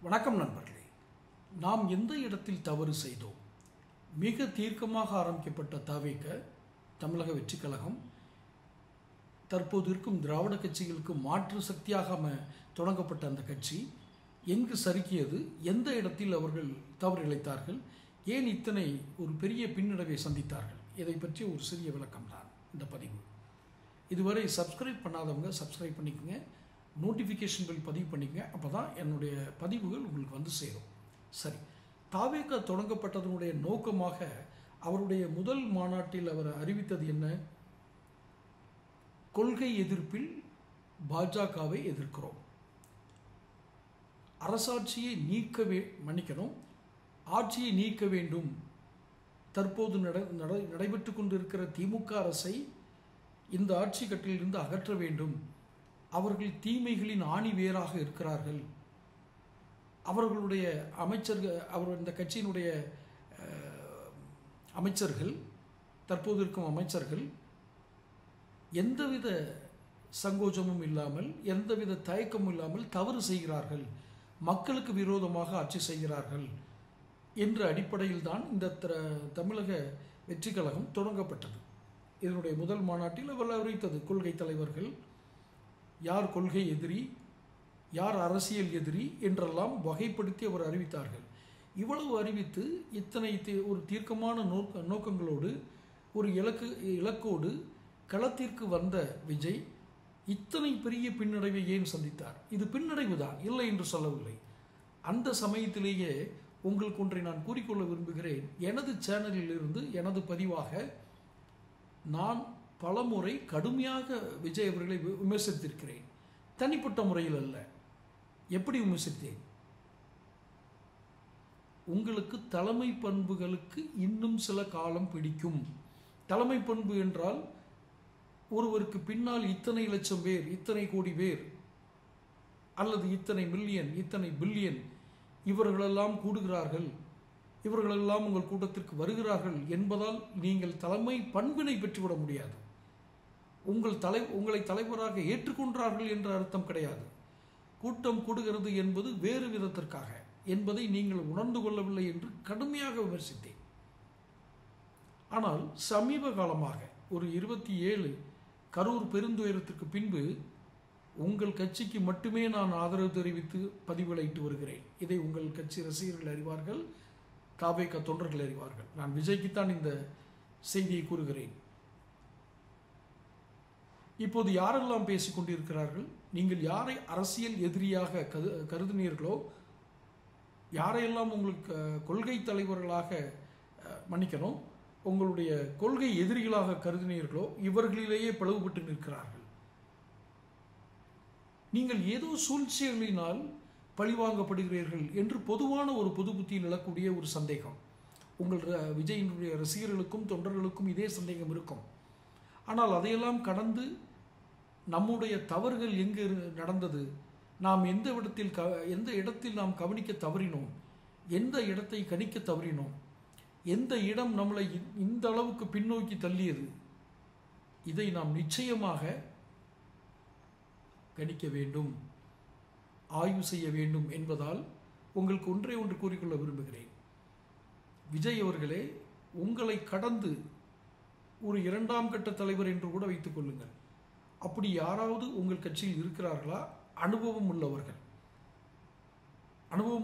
வணக்கம் நண்பர்களே. நாம் எந்த இடத்தில் தவறு செய்தோம்? மிக தீர்க்கமாக ஆரம்பிக்கப்பட்ட தவிக தமிழக வெற்றி கழகம் தற்போது இருக்கும் திராவிட கட்சிகளுக்கு மாற்று சக்தியாக தொடங்கப்பட்ட அந்த கட்சி எங்கு சறுக்கியது? எந்த இடத்தில் அவர்கள் தவறு இழைத்தார்கள்? ஏன் இத்தனை ஒரு பெரிய பின்னடைவை சந்தித்தார்கள்? இதை பற்றி ஒரு சிறிய விளக்கம் தான் இந்த பதிவு. இதுவரை சப்ஸ்கிரைப் பண்ணாதவங்க சப்ஸ்கிரைப் பண்ணிக்கோங்க, நோட்டிஃபிகேஷன் பில் பதிவு பண்ணிக்கங்க. அப்போ தான் என்னுடைய பதிவுகள் உங்களுக்கு வந்து சேரும். சரி, தாவேக தொடங்கப்பட்டதனுடைய நோக்கமாக அவருடைய முதல் மாநாட்டில் அவர் அறிவித்தது என்ன? கொள்கை எதிர்ப்பில் பாஜகவை எதிர்க்கிறோம், அரசாட்சியை ஆட்சியை நீக்க வேண்டும், தற்போது நடைபெற்று கொண்டிருக்கிற திமுக அரசை இந்த ஆட்சி கட்டிலிருந்து அகற்ற வேண்டும், அவர்கள் தீமைகளின் ஆணி வேராக இருக்கிறார்கள், அவர்களுடைய இந்த கட்சியினுடைய அமைச்சர்கள், தற்போது இருக்கும் அமைச்சர்கள் எந்தவித சங்கோஜமும் இல்லாமல், எந்தவித தயக்கமும் இல்லாமல் தவறு செய்கிறார்கள், மக்களுக்கு விரோதமாக ஆட்சி செய்கிறார்கள் என்ற அடிப்படையில் தான் இந்த தமிழக வெற்றி கழகம் தொடங்கப்பட்டது. இதனுடைய முதல் மாநாட்டில் அவர் அறிவித்தது கொள்கை தலைவர்கள், யார் கொள்கை எதிரி, யார் அரசியல் எதிரி என்றெல்லாம் வகைப்படுத்தி அவர் அறிவித்தார்கள். இவ்வளவு அறிவித்து இத்தனை ஒரு தீர்க்கமான நோக்கங்களோடு ஒரு இலக்கோடு களத்திற்கு வந்த விஜய் இத்தனை பெரிய பின்னடைவை ஏன் சந்தித்தார்? இது பின்னடைவு தான், இல்லை என்று சொல்லவில்லை. அந்த சமயத்திலேயே உங்களுக்கு ஒன்றை நான் கூறிக்கொள்ள விரும்புகிறேன். எனது சேனலில் இருந்து எனது பதிவாக நான் பலமுறை கடுமையாக விஜய் அவர்களை விமர்சித்திருக்கிறேன். தனிப்பட்ட முறையில் அல்ல. எப்படி விமர்சித்தேன்? உங்களுக்கு தலைமை பண்புகளுக்கு இன்னும் சில காலம் பிடிக்கும். தலைமை பண்பு என்றால் ஒருவருக்கு பின்னால் இத்தனை லட்சம் பேர், இத்தனை கோடி பேர், அல்லது இத்தனை மில்லியன், இத்தனை பில்லியன் இவர்களெல்லாம் கூடுகிறார்கள், இவர்களெல்லாம் உங்கள் கூட்டத்திற்கு வருகிறார்கள் என்பதால் நீங்கள் தலைமை பண்பினை பெற்றுவிட முடியாது. உங்களை தலைவராக ஏற்றுக்கொண்டார்கள் என்ற அர்த்தம் கிடையாது. கூட்டம் கூடுகிறது என்பது வேறு விதத்திற்காக என்பதை நீங்கள் உணர்ந்து கொள்ளவில்லை என்று கடுமையாக விமர்சித்தேன். ஆனால் சமீப காலமாக ஒரு 27 கரூர் பெருந்துயரத்திற்கு பின்பு உங்கள் கட்சிக்கு மட்டுமே நான் ஆதரவு தெரிவித்து பதிவுகளை இட்டு வருகிறேன். இதை உங்கள் கட்சி ரசிகர்கள் அறிவார்கள், தாவேக தொண்டர்கள் அறிவார்கள். நான் விஜய்க்குத்தான் இந்த செய்தியை கூறுகிறேன். இப்போது யாரெல்லாம் பேசிக் கொண்டிருக்கிறார்கள்? நீங்கள் யாரை அரசியல் எதிரியாக கருதினீர்களோ, யாரையெல்லாம் உங்களுக்கு கொள்கை தலைவர்களாக மன்னிக்கணும், உங்களுடைய கொள்கை எதிரிகளாக கருதினீர்களோ இவர்களிலேயே பிளவுபட்டு நிற்கிறார்கள். நீங்கள் ஏதோ சூழ்ச்சிகளினால் பழிவாங்கப்படுகிறீர்கள் என்று பொதுவான ஒரு பொது புத்தியில் எழக்கூடிய ஒரு சந்தேகம் உங்கள் விஜயினுடைய ரசிகர்களுக்கும் தொண்டர்களுக்கும் இதே சந்தேகம் இருக்கும். ஆனால் அதையெல்லாம் கடந்து நம்முடைய தவறுகள் எங்கு நடந்தது, நாம் எந்த இடத்தில் நாம் கவனிக்க தவறினோம், எந்த இடத்தை கணிக்க தவறினோம், எந்த இடம் நம்மளை இந்த அளவுக்கு பின்னோக்கி தள்ளியது, இதை நாம் நிச்சயமாக கணிக்க வேண்டும், ஆய்வு செய்ய வேண்டும் என்பதால் உங்களுக்கு ஒன்று கூறிக்கொள்ள விரும்புகிறேன். விஜய் அவர்களே, உங்களை கடந்து ஒரு 2ஆம் கட்ட தலைவர் என்று கூட வைத்துக் கொள்ளுங்கள். அப்படி யாராவது உங்கள் கட்சியில் இருக்கிறார்களா? அனுபவம்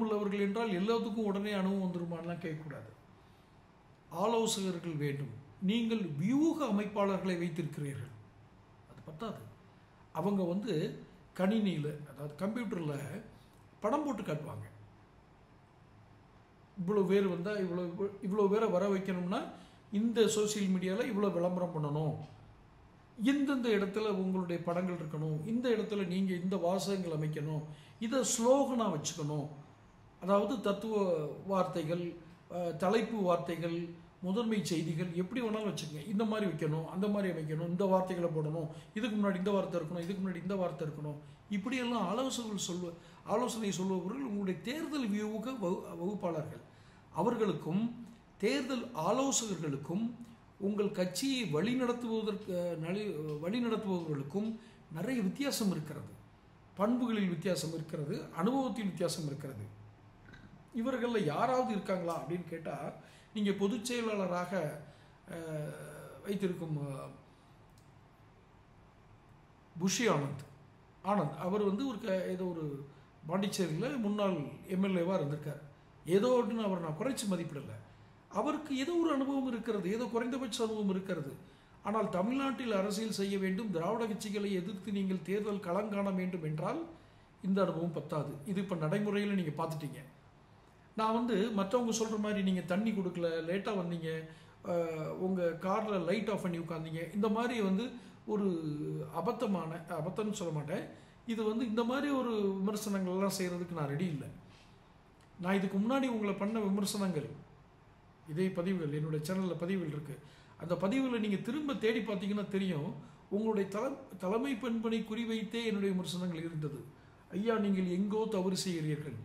உள்ளவர்கள் என்றால் எல்லாத்துக்கும் உடனே அனுபவம் வந்துருமான்லாம் கேட்கக்கூடாது. ஆலோசகர்கள் வேண்டும். நீங்கள் வியூக அமைப்பாளர்களை வைத்திருக்கிறீர்கள், அது பத்தாது. அவங்க கணினியில், அதாவது கம்ப்யூட்டரில் படம் போட்டு காட்டுவாங்க. இவ்வளோ பேர் வந்தால் இவ்வளோ பேரை வர வைக்கணும்னா இந்த சோசியல் மீடியாவில் இவ்வளோ விளம்பரம் பண்ணணும், இந்தந்த இடத்துல உங்களுடைய படங்கள் இருக்கணும், இந்த இடத்துல நீங்கள் இந்த வாசகங்கள் அமைக்கணும், இதை ஸ்லோகனாக வச்சுக்கணும். அதாவது தத்துவ வார்த்தைகள், தலைப்பு வார்த்தைகள், முதன்மை செய்திகள் எப்படி வேணாலும் வச்சுக்கோங்க. இந்த மாதிரி வைக்கணும், அந்த மாதிரி அமைக்கணும், இந்த வார்த்தைகளை போடணும், இதுக்கு முன்னாடி இந்த வார்த்தை இருக்கணும், இதுக்கு முன்னாடி இந்த வார்த்தை இருக்கணும், இப்படியெல்லாம் ஆலோசனை சொல்பவர்கள் உங்களுடைய தேர்தல் வியூக வகுப்பாளர்கள். அவர்களுக்கும் தேர்தல் ஆலோசகர்களுக்கும் உங்கள் கட்சியை வழிநடத்துபவர்களுக்கும் நிறைய வித்தியாசம் இருக்கிறது. பண்புகளில் வித்தியாசம் இருக்கிறது, அனுபவத்தில் வித்தியாசம் இருக்கிறது. இவர்களில் யாராவது இருக்காங்களா அப்படின்னு கேட்டால், நீங்கள் பொதுச் செயலாளராக வைத்திருக்கும் புஷி ஆனந்த் அவர் வந்து ஏதோ ஒரு பாண்டிச்சேரியில் முன்னாள் எம்எல்ஏவாக இருந்திருக்கார். ஏதோ ஒன்று அவர் நான் குறைச்சி மதிப்பிடலை. அவருக்கு ஏதோ ஒரு அனுபவம் இருக்கிறது, ஏதோ குறைந்தபட்ச அனுபவம் இருக்கிறது. ஆனால் தமிழ்நாட்டில் அரசியல் செய்ய வேண்டும், திராவிட கட்சிகளை எதிர்த்து நீங்கள் தேர்தல் களம் காண வேண்டும் என்றால் இந்த அனுபவம் பத்தாது. இது இப்போ நடைமுறையில் நீங்கள் பார்த்துட்டீங்க. நான் வந்து மற்றவங்க சொல்கிற மாதிரி நீங்கள் தண்ணி கொடுக்கல, லேட்டாக வந்தீங்க, உங்கள் காரில் லைட் ஆஃப் பண்ணி உட்காந்தீங்க, இந்த மாதிரி வந்து ஒரு அபத்தம்னு சொல்ல மாட்டேன், இது வந்து இந்த மாதிரி ஒரு விமர்சனங்கள்லாம் செய்கிறதுக்கு நான் ரெடி இல்லை. நான் இதுக்கு முன்னாடி உங்களை பண்ண விமர்சனங்கள், இதே பதிவுகள் என்னுடைய சேனலில் பதிவுகள் இருக்குது. அந்த பதிவுகளை நீங்கள் திரும்ப தேடி பார்த்தீங்கன்னா தெரியும், உங்களுடைய தலைமை பண்பனை குறிவைத்தே என்னுடைய விமர்சனங்கள் இருந்தது. ஐயா, நீங்கள் எங்கோ தவறு செய்கிறீர்கள்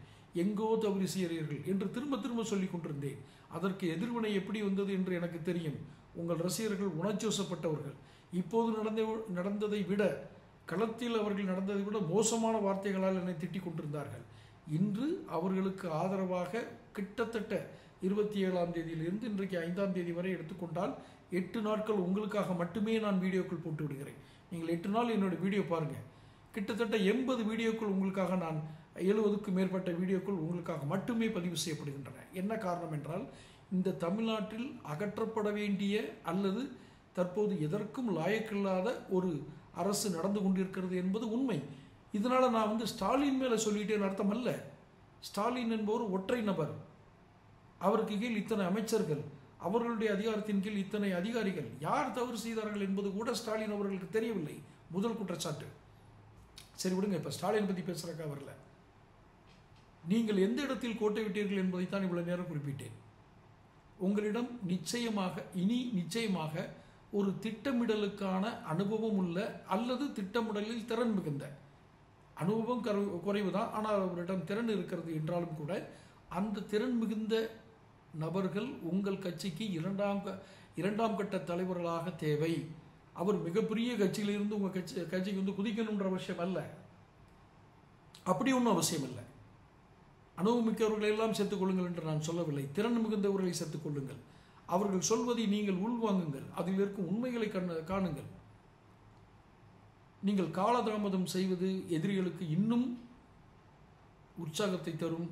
என்று திரும்ப திரும்ப சொல்லி கொண்டிருந்தேன். அதற்கு எதிர்வினை எப்படி வந்தது என்று எனக்கு தெரியும். உங்கள் ரசிகர்கள் உணர்ச்சிவசப்பட்டவர்கள். இப்போது நடந்ததை விட, களத்தில் அவர்கள் நடந்ததை விட மோசமான வார்த்தைகளால் என்னை திட்டிக் கொண்டிருந்தார்கள். இன்று அவர்களுக்கு ஆதரவாக கிட்டத்தட்ட 27ஆம் தேதியிலிருந்து இன்றைக்கு 5ஆம் தேதி வரை எடுத்துக்கொண்டால் 8 நாட்கள் உங்களுக்காக மட்டுமே நான் வீடியோக்கள் போட்டு விடுகிறேன். நீங்கள் 8 நாள் என்னோடய வீடியோ பாருங்கள். கிட்டத்தட்ட 80 வீடியோக்கள் உங்களுக்காக, நான் 70க்கும் மேற்பட்ட வீடியோக்கள் உங்களுக்காக மட்டுமே பதிவு செய்யப்படுகின்றன. என்ன காரணம் என்றால், இந்த தமிழ்நாட்டில் அகற்றப்பட வேண்டிய அல்லது தற்போது எதற்கும் லாயக்கில்லாத ஒரு அரசு நடந்து கொண்டிருக்கிறது என்பது உண்மை. இதனால் நான் வந்து ஸ்டாலின் மேலே சொல்லிட்டேன்னு அர்த்தம் அல்ல. ஸ்டாலின் என்பவர் ஒற்றை நபர், அவருக்கு கீழ் இத்தனை அமைச்சர்கள், அவர்களுடைய அதிகாரத்தின் கீழ் இத்தனை அதிகாரிகள். யார் தவறு செய்தார்கள் என்பது கூட ஸ்டாலின் அவர்களுக்கு தெரியவில்லை. முதல் குற்றச்சாட்டு. சரி விடுங்க, இப்போ ஸ்டாலின் பற்றி பேசுகிறக்கா வரல. நீங்கள் எந்த இடத்தில் கோட்டை விட்டீர்கள் என்பதைத்தான் இவ்வளவு நேரம் குறிப்பிட்டேன். உங்களிடம் நிச்சயமாக ஒரு திட்டமிடலுக்கான அனுபவம் உள்ள அல்லது திட்டமிடலில் திறன் மிகுந்த, அனுபவம் குறைவு தான், ஆனால் அவரிடம் திறன் இருக்கிறது என்றாலும் கூட அந்த திறன் மிகுந்த நபர்கள் உங்கள் கட்சிக்கு இரண்டாம் கட்ட தலைவர்களாக தேவை. அவர் மிகப்பெரிய கட்சியிலிருந்து உங்கள் கட்சிக்கு வந்து குதிக்கணுன்ற அவசியம் அல்ல. அப்படி ஒன்றும் அவசியம் இல்லை. அனுபவமிக்கவர்களை எல்லாம் சேர்த்துக் கொள்ளுங்கள் என்று நான் சொல்லவில்லை. திறன் மிகுந்தவர்களை சேர்த்துக் கொள்ளுங்கள். அவர்கள் சொல்வதை நீங்கள் உள்வாங்குங்கள். அதில் இருக்கும் உண்மைகளை காணுங்கள். நீங்கள் காலதாமதம் செய்வது எதிரிகளுக்கு இன்னும் உற்சாகத்தை தரும்.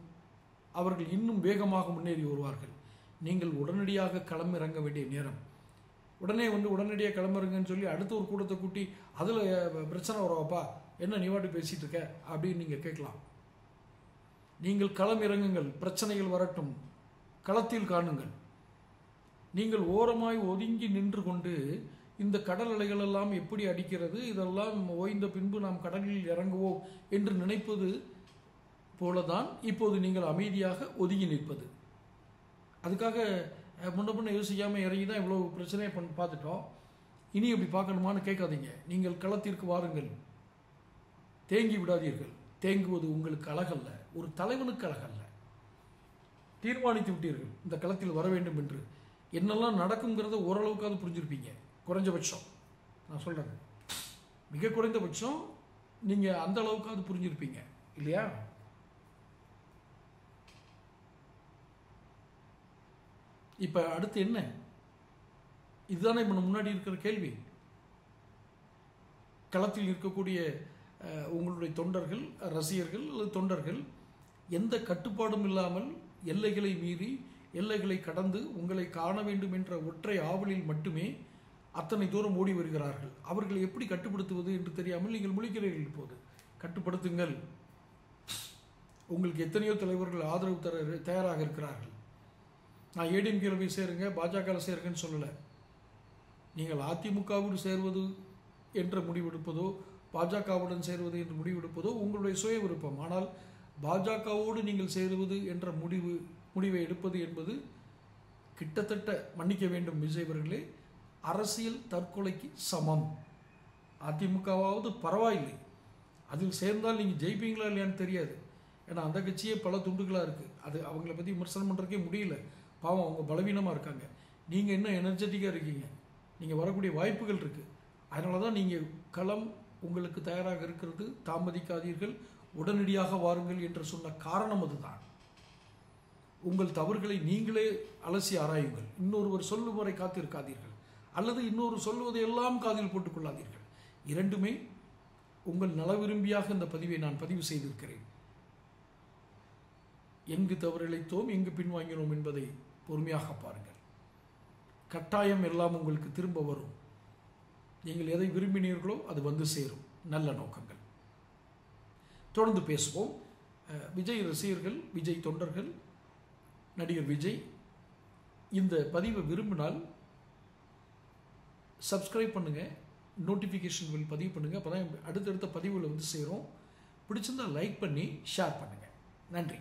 அவர்கள் இன்னும் வேகமாக முன்னேறி வருவார்கள். நீங்கள் உடனடியாக களமிறங்க வேண்டிய நேரம். உடனடியாக களமிறங்கன்னு சொல்லி அடுத்த ஒரு கூட்டத்தை கூட்டி அதில் பிரச்சனை வரவாப்பா, என்ன நீ வாட்டி பேசிகிட்டு இருக்க அப்படின்னு நீங்கள் கேட்கலாம். நீங்கள் களமிறங்குங்கள், பிரச்சனைகள் வரட்டும், களத்தில் காணுங்கள். நீங்கள் ஓரமாய் ஒதுங்கி நின்று கொண்டு இந்த கடல் அலைகள் எல்லாம் எப்படி அடிக்கிறது, இதெல்லாம் ஓய்ந்த பின்பு நாம் கடலில் இறங்குவோம் என்று நினைப்பது போலதான் இப்போது நீங்கள் அமைதியாக ஒதுங்கி நிற்பது. அதுக்காக முன்ன யோசிக்காமல் இறங்கி தான் இவ்வளோ பிரச்சனையை பார்த்துட்டோம், இனி எப்படி பார்க்கணுமான்னு கேட்காதீங்க. நீங்கள் களத்திற்கு வாருங்கள், தேங்கி விடாதீர்கள். தேங்குவது உங்களுக்கு அழகல்ல, ஒரு தலைவனுக்கு அழகல்ல. தீர்மானித்து விட்டீர்கள் இந்த களத்தில் வர வேண்டும் என்று. என்னெல்லாம் நடக்குங்கிறத ஓரளவுக்காவது புரிஞ்சிருப்பீங்க. குறைஞ்சபட்சம் நான் சொல்கிறேன், மிக குறைந்தபட்சம் நீங்கள் அந்த அளவுக்காவது புரிஞ்சிருப்பீங்க இல்லையா? இப்போ அடுத்து என்ன? இதுதானே இப்போ முன்னாடி இருக்கிற கேள்வி. களத்தில் இருக்கக்கூடிய உங்களுடைய தொண்டர்கள், ரசிகர்கள் அல்லது தொண்டர்கள் எந்த கட்டுப்பாடும் இல்லாமல் எல்லைகளை மீறி, எல்லைகளை கடந்து உங்களை காண வேண்டும் என்ற ஒற்றை ஆவலில் மட்டுமே அத்தனை தூரம் ஓடி வருகிறார்கள். அவர்களை எப்படி கட்டுப்படுத்துவது என்று தெரியாமல் நீங்கள் முழிக்கிறீர்கள். இப்போது கட்டுப்படுத்துங்கள். உங்களுக்கு எத்தனையோ தலைவர்கள் ஆதரவு தர தயாராக இருக்கிறார்கள். நான் ஏடிஎம்கேல போய் சேருங்க, பாஜகவில் சேருங்கன்னு சொல்லலை. நீங்கள் அதிமுகவோடு சேர்வது என்ற முடிவெடுப்பதோ, பாஜகவுடன் சேருவது என்று முடிவெடுப்பதோ உங்களுடைய சுய விருப்பம். ஆனால் பாஜகவோடு நீங்கள் சேருவது என்ற முடிவை எடுப்பது என்பது கிட்டத்தட்ட, மன்னிக்க வேண்டும் விஜய் அவர்களே, அரசியல் தற்கொலைக்கு சமம். அதிமுகவாவது பரவாயில்லை, அதில் சேர்ந்தால் நீங்கள் ஜெயிப்பீங்களா இல்லையான்னு தெரியாது. ஏன்னா அந்த கட்சியே பல துண்டுகளாக இருக்குது. அது அவங்கள பற்றி விமர்சனம் பண்ணுறதுக்கே முடியல. பாவம், அவங்க பலவீனமாக இருக்காங்க. நீங்கள் இன்னும் எனர்ஜெட்டிக்காக இருக்கீங்க, நீங்கள் வரக்கூடிய வாய்ப்புகள் இருக்குது. அதனால தான் நீங்கள் களம் உங்களுக்கு தயாராக இருக்கிறது. தாமதிக்காதீர்கள், உடனடியாக வாருங்கள் என்று சொன்ன காரணம் அதுதான். உங்கள் தவறுகளை நீங்களே அலசி ஆராயுங்கள். இன்னொருவர் சொல்லும் வரை காத்திருக்காதீர்கள், அல்லது இன்னொரு சொல்வதையெல்லாம் காதில் போட்டுக்கொள்ளாதீர்கள். இரண்டுமே உங்கள் நல விரும்பியாக இந்த பதிவை நான் பதிவு செய்திருக்கிறேன். எங்கு தவறிழைத்தோம், எங்கு பின்வாங்கினோம் என்பதை பொறுமையாக பாருங்கள். கட்டாயம் எல்லாம் உங்களுக்கு திரும்ப வரும். நீங்கள் எதை விரும்பினீர்களோ அது வந்து சேரும். நல்ல நோக்கங்கள். தொடர்ந்து பேசுவோம். விஜய் ரசிகர்கள், விஜய் தொண்டர்கள், நடிகர் விஜய் இந்த பதிவை விரும்பினால் சப்ஸ்கிரைப் பண்ணுங்கள், நோட்டிஃபிகேஷன் பில் பதிவு பண்ணுங்கள். அப்போ தான் அடுத்தடுத்த பதிவுகளை வந்து சேரும். பிடிச்சிருந்தால் லைக் பண்ணி ஷேர் பண்ணுங்கள். நன்றி.